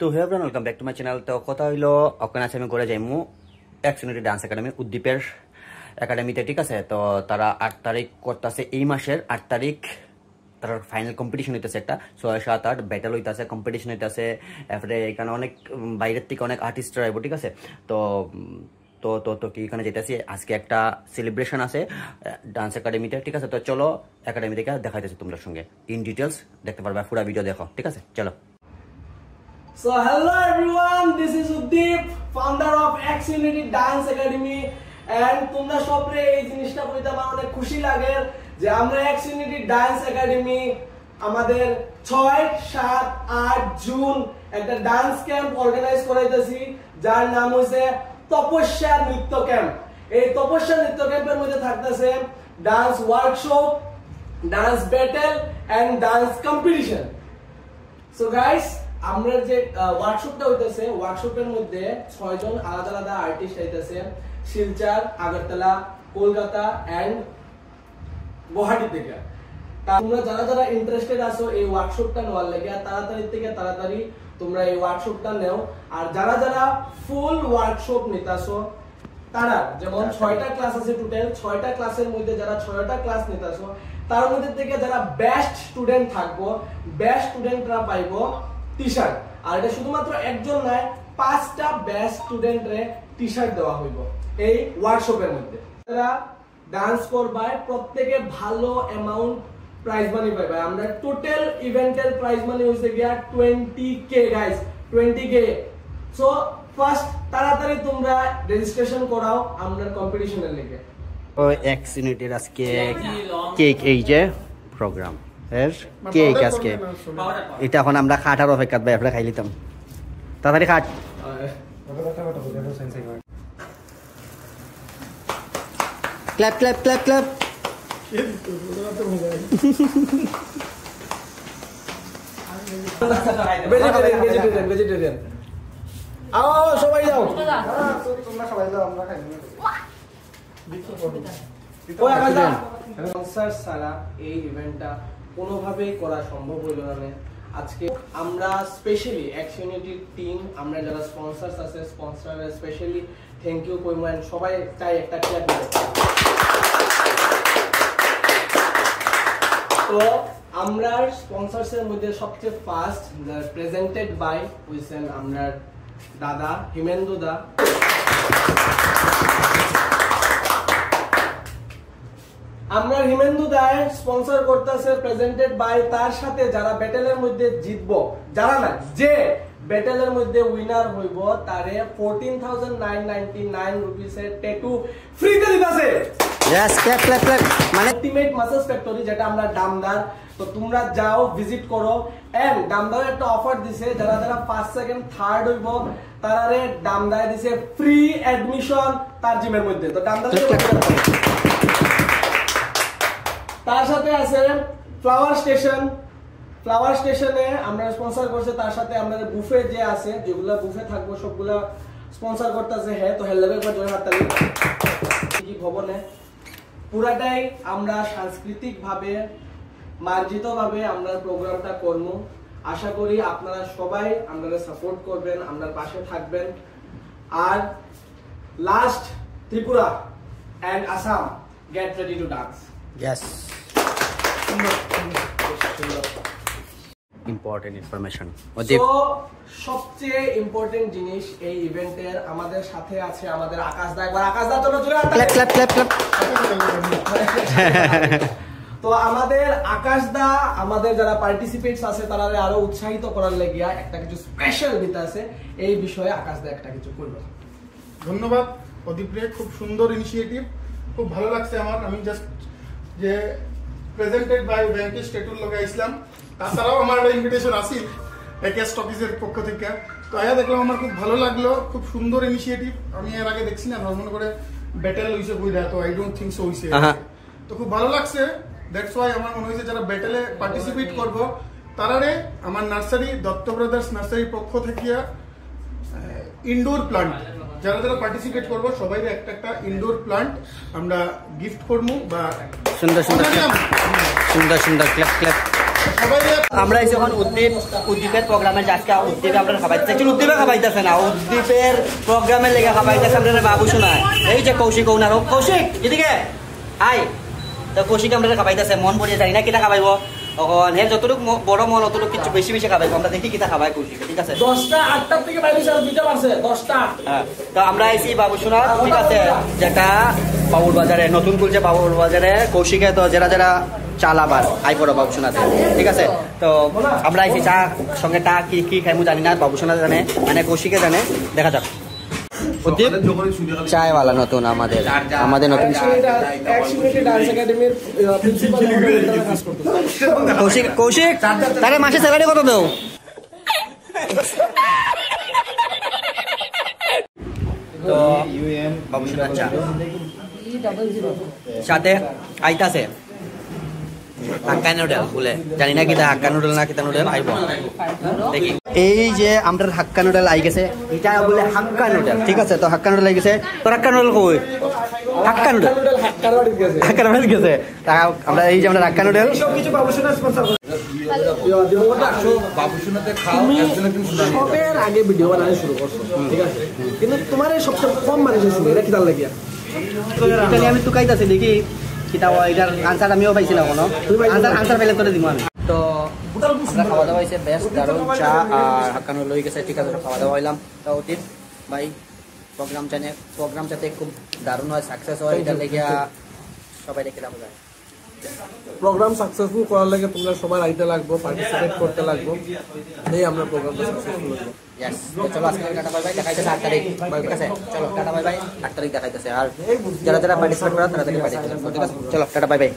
তো hey everyone, welcome back to my channel. তো কথা হইলো ওখানে আছে আমি করে যাইমু এক্সিউনিটি ডান্স একাডেমি উদ্দীপের একাডেমিতে, ঠিক আছে। তো তারা 8 তারিখ করতেছে, এই মাসের 8 তারিখ তার ফাইনাল কম্পিটিশন হইতেছে, একটা 6, 7, 8 ব্যাটেল হইতেছে, কম্পিটিশন হইতেছে। এরপরে এখানে অনেক বাইরের থেকে অনেক আর্টিস্টরা আইব, ঠিক আছে। তো তো তো তো কি এখানে যেতেছি, আজকে একটা সেলিব্রেশন আছে ডান্স একাডেমিতে, ঠিক আছে। তো চলো একাডেমি থেকে দেখাইতেছি তোমাদের সঙ্গে ইন ডিটেলস, দেখতে পারবে, পুরো ভিডিও দেখো, ঠিক আছে। চলো। So hello everyone, this is Uddeep, founder of Xunity Dance Academy, and তোমরা সবরে এই জিনিসটা বলতে আমার অনেক খুশি লাগে যে আমরা Xunity Dance Academy আমাদের 6, 7, 8 জুন একটা ডান্স ক্যাম্প অর্গানাইজ করাইতেছি, যার নাম হইছে তপস্যা নৃত্য ক্যাম্প। এই তপস্যা নৃত্য ক্যাম্পের মধ্যে থাকতেছে dance workshop, dance battle and dance competition. So guys, আমরা যে ওয়ার্কশপটা হইতেছে, ওয়ার্কশপের মধ্যে 6 জন আলাদা আলাদা আর্টিস্ট আইতেছে শিলচর, আগরতলা, কলকাতা এন্ড গুয়াহাটি থেকে। তোমরা যারা যারা ইন্টারেস্টেড আছো এই ওয়ার্কশপটা নেওয়ার লাগে, তাড়াতাড়ি থেকে তাড়াতাড়ি তোমরা এই ওয়ার্কশপটা নাও। আর যারা যারা ফুল ওয়ার্কশপ নিতাছো তারা, যেমন 6টা ক্লাস আছে টোটাল, 6টা ক্লাসের মধ্যে যারা 6টা ক্লাস নিতাছো তার মধ্যে থেকে যারা বেস্ট স্টুডেন্ট থাকবো, বেস্ট স্টুডেন্টরা পাইবো টি-শার্ট। আর এটা শুধুমাত্র একজন নয়, 5টা বেস্ট স্টুডেন্টরে টি-শার্ট দেওয়া হইব এই ওয়ার্কশপের মধ্যে। যারা ডান্স করবে প্রত্যেকে ভালো অ্যামাউন্ট প্রাইজ মানি পাইবে। আমরা টোটাল ইভেন্টের প্রাইজ মানি হইছে গিয়া 20k guys, 20k। So first তাড়াতাড়ি তোমরা রেজিস্ট্রেশন করাও আমরা কম্পিটিশনের লেগে। ও এক্সিউনিটির আজকে কেক, এই যে প্রোগ্রাম এর কেক আজকে, এটা এখন আমরা খাটার অপেক্ষা, ভাই আমরা খাই লিতাম, তাড়াতাড়ি খাট। Clap clap clap clap. Vegetarian আও, সবাই যাও, তোমরা সবাই যাও, আমরা খাই না। স্পন্সর ছাড়া এই ইভেন্টটা কোনোভাবেই করা সম্ভব হইল না। আজকে আমরা স্পেশালি এক্সইউনিটির টিম, আমরা যারা স্পন্সরস আছে, স্পন্সর স্পেশালি থ্যাংক ইউ কইমান, সবাই চাই একটা ক্ল্যাপ দিতে। তো আমরা স্পন্সরস এর মধ্যে সবচেয়ে ফার্স্ট প্রেজেন্টেড বাই হইছেন আমরা দাদা হিমেন্দু দা। আমরা হিমেন্দু দায় স্পন্সর করতেছে, প্রেজেন্টেড বাই। তার সাথে যারা ব্যাটেলের মধ্যে জিতবো, যারা না যে ব্যাটেলের মধ্যে উইনার হইব, তারে 14,999 রুপিসের ট্যাটু ফ্রিতে দিতেছে। Yes clap clap clap. মানে আলটিমেট মাসেজ ফ্যাক্টরি, যেটা আমরা দামদার। তো তোমরা যাও, ভিজিট করো। এন্ড দামদার একটা অফার দিছে, যারা যারা 1, 2, 3 হইব তারারে দামদার দিছে ফ্রি অ্যাডমিশন তার জিমের মধ্যে। তো দামদার তার সাথে আছে ফ্লাওয়ার স্টেশন। ফ্লাওয়ার স্টেশনে আমরা স্পন্সর করছে, তার সাথে আমাদের বুফে যে আছে, যেগুলা বুফে থাকবো সবগুলা স্পন্সর করতেছে। হ্যাঁ, তো হেল লেভেল জয় হাততালি। কি ভবনে পুরাটাই আমরা সাংস্কৃতিক ভাবে, মার্জিত ভাবে আমরা প্রোগ্রামটা করব। আশা করি আপনারা সবাই আমাদের সাপোর্ট করবেন, আমরা পাশে থাকবেন। আর last, Tripura and Assam, get ready to dance. Yes, important information. তো সবচেয়ে ইম্পর্টেন্ট জিনিস এই ইভেন্টের, আমাদের সাথে আছে আমাদের আকাশ দা। একবার আকাশ দা চলো জোরে ক্ল্যাপ ক্ল্যাপ ক্ল্যাপ ক্ল্যাপ। তো আমাদের আকাশ দা আমাদের যারা পার্টিসিপেটস আছে তারা আরো উৎসাহিত করার লাগিয়া একটা কিছু স্পেশাল দিতে আছে। এই বিষয়ে আকাশ দা একটা কিছু করবে। ধন্যবাদ প্রদীপ রে, খুব সুন্দর ইনিশিয়েটিভ, খুব ভালো লাগছে আমার। আমি জাস্ট যে প্রেজেন্টেড বাই ব্যাংকেশ ট্যাটুর লগে ইসলাম, তাছাড়াও আমার ইনভিটেশন আসিল একেস টকিজের পক্ষ থেকে। তো আয়া দেখলাম, আমার খুব ভালো লাগলো, খুব সুন্দর ইনিশিয়েটিভ। আমি এর আগে দেখছি না, মনে করে ব্যাটেল হইছে কইরা, তো আই ডোন্ট থিংক সো হইছে। তো খুব ভালো লাগছে, দ্যাটস ওয়াই আমার মনে হয়েছে যারা ব্যাটেলে পার্টিসিপেট করব তারারে আমার নার্সারি, দত্ত ব্রাদার্স নার্সারির পক্ষ থেকে ইনডোর প্লান্ট, যারা যারা পার্টিসিপেট করবো সবাই একটা একটা ইনডোর প্লান্ট আমরা গিফট করবো। বা সুন্দর সুন্দর সুন্দর সুন্দর ক্ল্যাপ ক্ল্যাপ। সবাই আমরা এসে এখন উদ্দীপের প্রোগ্রামে আজকে উদ্দীপে আপনারা খাবাইতেছে একটু উদ্দীপে খাবাইতেছে না উদ্দীপের প্রোগ্রামে লেগে খাবাইতেছে আপনারা বাবু শোনায় এই যে কৌশিক ওনার কৌশিক এদিকে আই তো কৌশিক আপনারা খাবাইতেছে মন পড়িয়ে জানি না কিটা খাবাইব তখন হে যতটুকু বড় মন অতটুকু কিছু বেশি বেশি খাবাইব আমরা দেখি কিটা খাবাই কৌশিক ঠিক আছে 10টা 8টার থেকে বাইরে আর 2টা বাজছে 10টা হ্যাঁ তো আমরা আইছি বাবু শোনা ঠিক আছে যেটা বাবুর বাজারে নতুন খুলছে বাবুর বাজারে কৌশিকে তো যারা চালাবার আই পড়ো বাবু শোনাতে ঠিক আছে তো আমরা আইছি চা সঙ্গে টা কি কি খাইমু জানি না বাবু শোনা জানে মানে কৌশিকে জানে দেখা যাক উদ্দীপ চায়ওয়ালা নতুন আমাদের নতুন এক্সিউনিটি ডান্স একাডেমির প্রিন্সিপাল কাজ করতেছে কৌশিক তারে মাসে স্যালারি কত দাও তো বাবু শোনা চা সাথে আইতাছে হাক্কা নুডল বলে জানি না কিটা হাক্কা নুডল না কিটা নুডল আইব দেখি এই যে আমরা হাক্কা নুডল আই গেছে এটা বলে হাক্কা নুডল ঠিক আছে তো হাক্কা নুডল আই গেছে তো হাক্কা নুডল কই হাক্কা নুডল হাক্কা নুডল গেছে তা আমরা এই যে আমরা হাক্কা নুডল সব কিছু বাবু শোনা স্পন্সর করে বাবু শোনাতে খাও একজন একজন শোনানি সবের আগে ভিডিও বানানো শুরু করছো ঠিক আছে কিন্তু তোমার এই সবচেয়ে কম মানুষ ছিল এটা কি তার লাগিয়া এটা নিয়ে আমি টুকাইতাছি দেখি কিটা এটার আনসার আমিও পাইছিলাম কোনো আনসার পেলে তোরে দিব আমি তো আমরা খাওয়া দাওয়া হয়েছে বেশ দারুণ চা আর হাক্কানো লই গেছে ঠিক আছে খাওয়া দাওয়া হইলাম তো অতীত ভাই প্রোগ্রাম যাতে খুব দারুণ হয় সাকসেস হয় এটা লেগে সবাই দেখে যাবো যায় প্রোগ্রাম সাকসেসফুল করার লাগে তোমরা সবাই আইতে লাগবো পার্টিসিপেট করতে লাগবো এই আমরা প্রোগ্রামটা সাকসেসফুল হবো ইয়েস চলো আজকে টাটা বাই বাই দেখাইতেছে 8 তারিখ ঠিক আছে চলো টাটা বাই বাই 8 তারিখ দেখাইতেছে আর যারা পার্টিসিপেট করা তারা পার্টিসিপেট ঠিক আছে চলো টাটা বাই বাই